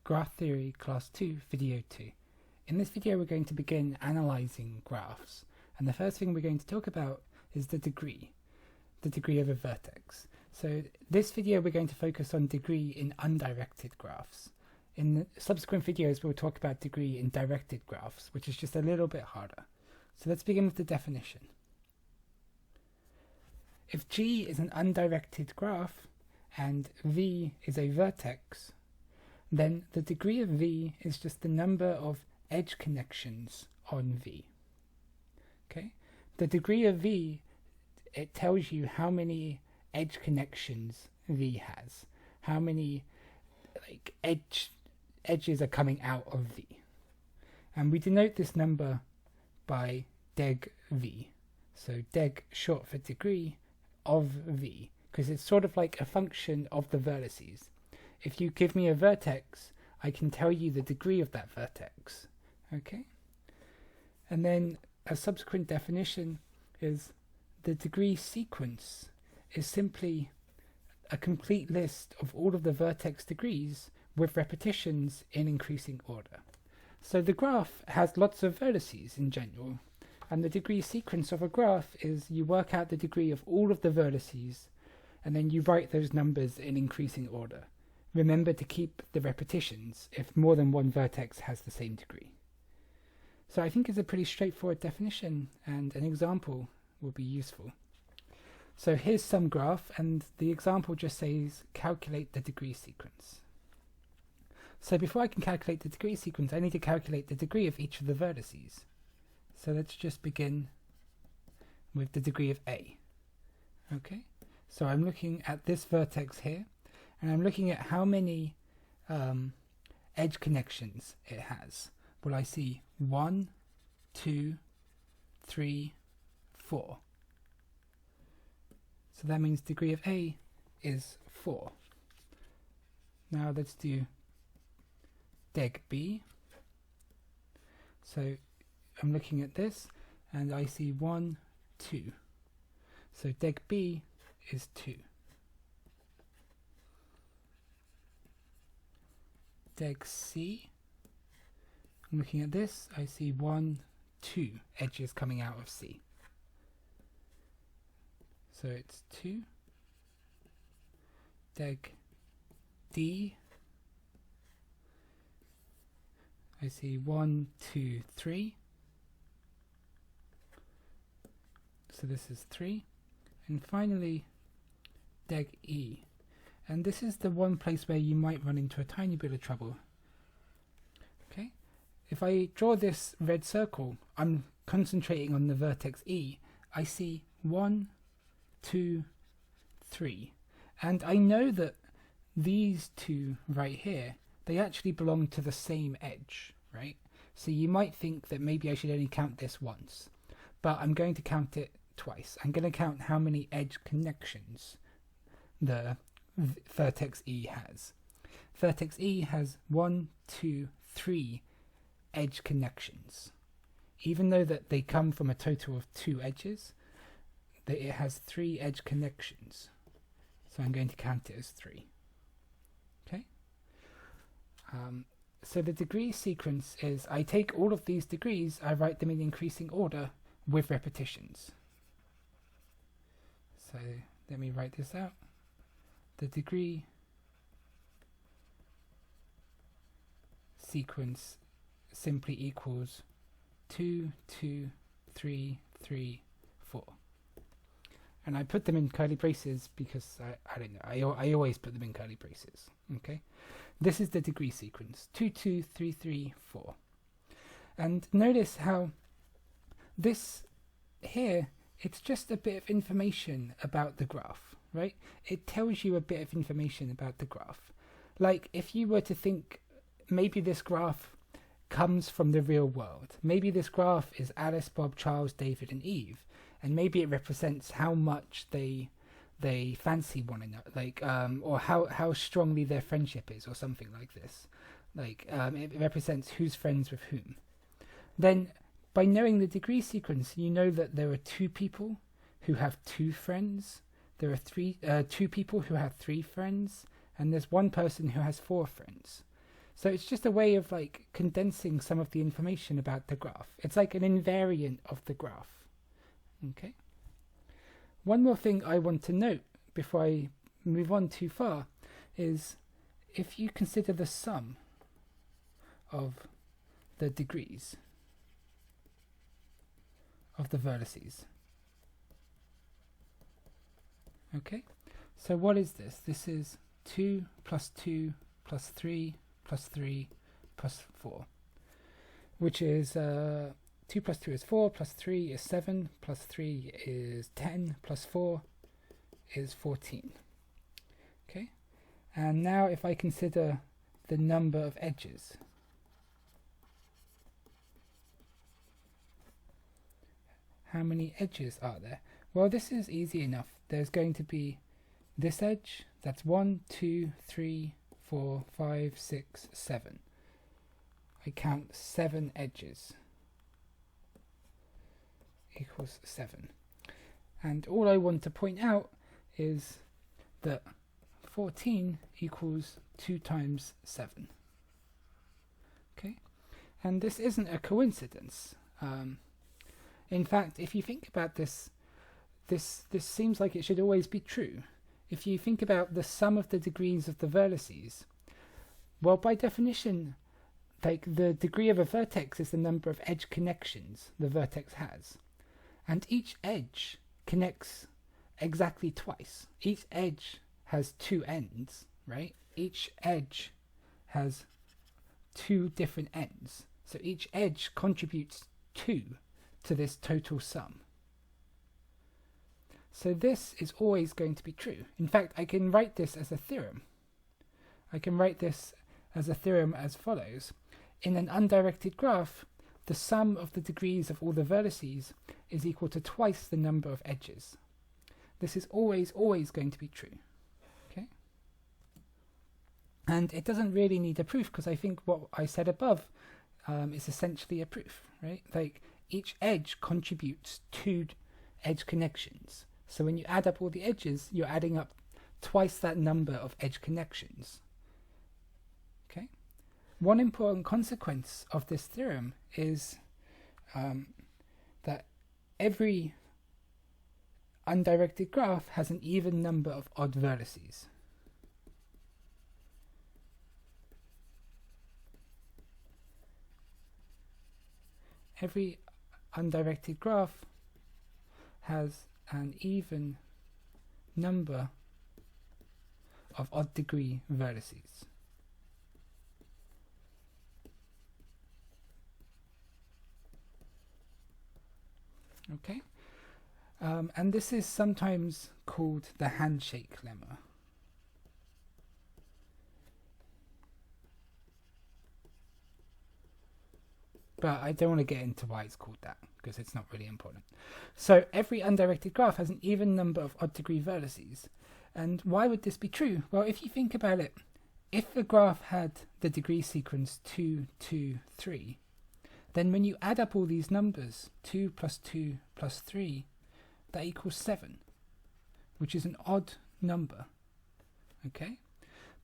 Graph Theory Class 2 Video 2. In this video we're going to begin analysing graphs, and the first thing we're going to talk about is the degree of a vertex. So this video we're going to focus on degree in undirected graphs. In the subsequent videos we'll talk about degree in directed graphs, which is just a little bit harder. So let's begin with the definition. If G is an undirected graph and V is a vertex, then the degree of V is just the number of edge connections on V. Okay? The degree of V, it tells you how many edge connections V has, how many edges are coming out of V. And we denote this number by deg V. So deg short for degree of V, because it's sort of like a function of the vertices. If you give me a vertex, I can tell you the degree of that vertex. Okay? And then a subsequent definition is the degree sequence is simply a complete list of all of the vertex degrees with repetitions in increasing order. So the graph has lots of vertices in general, and the degree sequence of a graph is you work out the degree of all of the vertices and then you write those numbers in increasing order. Remember to keep the repetitions if more than one vertex has the same degree. So I think it's a pretty straightforward definition, and an example will be useful. So here's some graph, and the example just says calculate the degree sequence. So before I can calculate the degree sequence, I need to calculate the degree of each of the vertices. So let's just begin with the degree of A. Okay, so I'm looking at this vertex here, and I'm looking at how many edge connections it has. Well, I see 1, 2, 3, 4. So that means degree of A is 4. Now let's do deg B. So I'm looking at this and I see 1, 2. So deg B is 2. Deg C, I'm looking at this, I see 1, 2 edges coming out of C. So it's 2. Deg D, I see 1, 2, 3. So this is 3. And finally, deg E. And this is the one place where you might run into a tiny bit of trouble. Okay, if I draw this red circle, I'm concentrating on the vertex E. I see 1, 2, 3. And I know that these two right here, they actually belong to the same edge, right? So you might think that maybe I should only count this once, but I'm going to count it twice. I'm going to count how many edge connections the vertex E has. Vertex E has 1, 2, 3 edge connections. Even though that they come from a total of 2 edges, that it has 3 edge connections. So I'm going to count it as 3. Okay? So the degree sequence is I take all of these degrees, I write them in increasing order with repetitions. So let me write this out. The degree sequence simply equals 2, 2, 3, 3, 4. And I put them in curly braces because I don't know, I always put them in curly braces. Okay, this is the degree sequence 2, 2, 3, 3, 4. And notice how this here, it's just a bit of information about the graph, right? It tells you a bit of information about the graph. Like if you were to think maybe this graph comes from the real world. Maybe this graph is Alice, Bob, Charles, David and Eve, and maybe it represents how much they fancy one another, or how strongly their friendship is, or something like this. It represents who's friends with whom. Then by knowing the degree sequence, you know that there are 2 people who have 2 friends, there are 2 people who have 3 friends, and there's 1 person who has 4 friends. So it's just a way of like condensing some of the information about the graph. It's like an invariant of the graph. Okay. One more thing I want to note before I move on too far is if you consider the sum of the degrees of the vertices. Okay, so what is this? This is 2 plus 2 plus 3 plus 3 plus 4, which is 2 plus 2 is 4, plus 3 is 7, plus 3 is 10, plus 4 is 14. Okay, and now if I consider the number of edges, how many edges are there? Well, this is easy enough. There's going to be this edge, that's 1, 2, 3, 4, 5, 6, 7. I count 7 edges equals 7. And all I want to point out is that 14 equals 2 times 7. Okay, and this isn't a coincidence. In fact, if you think about this, this seems like it should always be true. If you think about the sum of the degrees of the vertices, well, by definition, like the degree of a vertex is the number of edge connections the vertex has. And each edge connects exactly twice. Each edge has 2 ends, right? Each edge has 2 different ends. So each edge contributes 2 to this total sum. So this is always going to be true. In fact, I can write this as a theorem. I can write this as a theorem as follows. In an undirected graph, the sum of the degrees of all the vertices is equal to twice the number of edges. This is always going to be true. Okay? And it doesn't really need a proof, because I think what I said above is essentially a proof, right? Like each edge contributes 2 edge connections. So when you add up all the edges, you're adding up twice that number of edge connections. Okay? One important consequence of this theorem is that every undirected graph has an even number of odd vertices. Every undirected graph has an even number of odd degree vertices. Okay, and this is sometimes called the handshake lemma. But I don't want to get into why it's called that, because it's not really important. So every undirected graph has an even number of odd degree vertices. And why would this be true? Well, if you think about it, if the graph had the degree sequence 2, 2, 3, then when you add up all these numbers, 2 plus 2 plus 3, that equals 7, which is an odd number. Okay?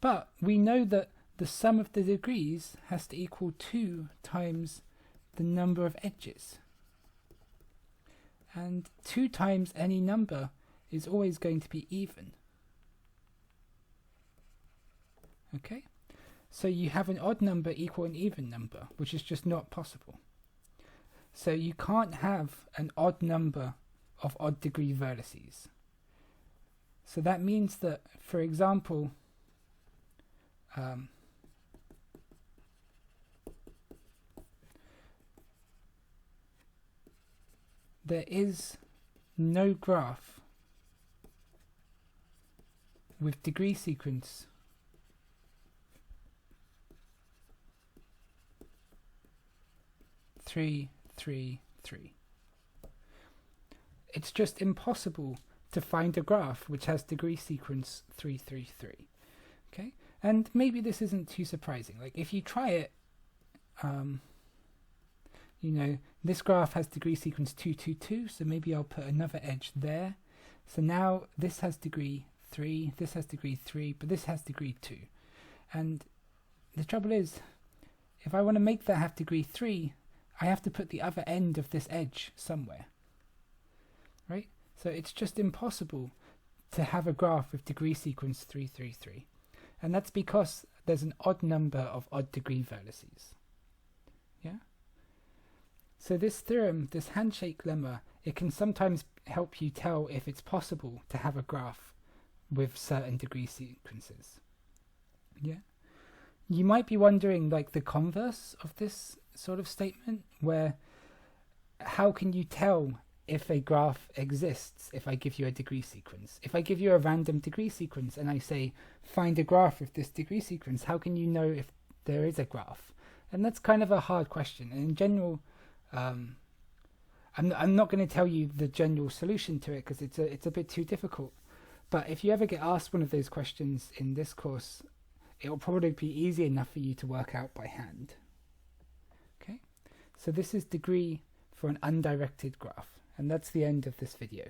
But we know that the sum of the degrees has to equal 2 times the number of edges. And 2 times any number is always going to be even. Okay? So you have an odd number equal an even number, which is just not possible. So you can't have an odd number of odd degree vertices. So that means that, for example, there is no graph with degree sequence 3, 3, 3. It's just impossible to find a graph which has degree sequence 3, 3, 3. Okay, and maybe this isn't too surprising. Like if you try it, you know, this graph has degree sequence 2, 2, 2, so maybe I'll put another edge there. So now this has degree 3, this has degree 3, but this has degree 2. And the trouble is, if I want to make that have degree 3, I have to put the other end of this edge somewhere, right? So it's just impossible to have a graph with degree sequence 3, 3, 3. And that's because there's an odd number of odd degree vertices. Yeah? So this theorem, this handshake lemma, it can sometimes help you tell if it's possible to have a graph with certain degree sequences. Yeah? You might be wondering, like, the converse of this sort of statement, where how can you tell if a graph exists if I give you a degree sequence? If I give you a random degree sequence and I say, find a graph with this degree sequence, how can you know if there is a graph? And that's kind of a hard question. And in general, I'm not going to tell you the general solution to it because it's a bit too difficult. But if you ever get asked one of those questions in this course, it will probably be easy enough for you to work out by hand. Okay, so this is degree for an undirected graph, and that's the end of this video.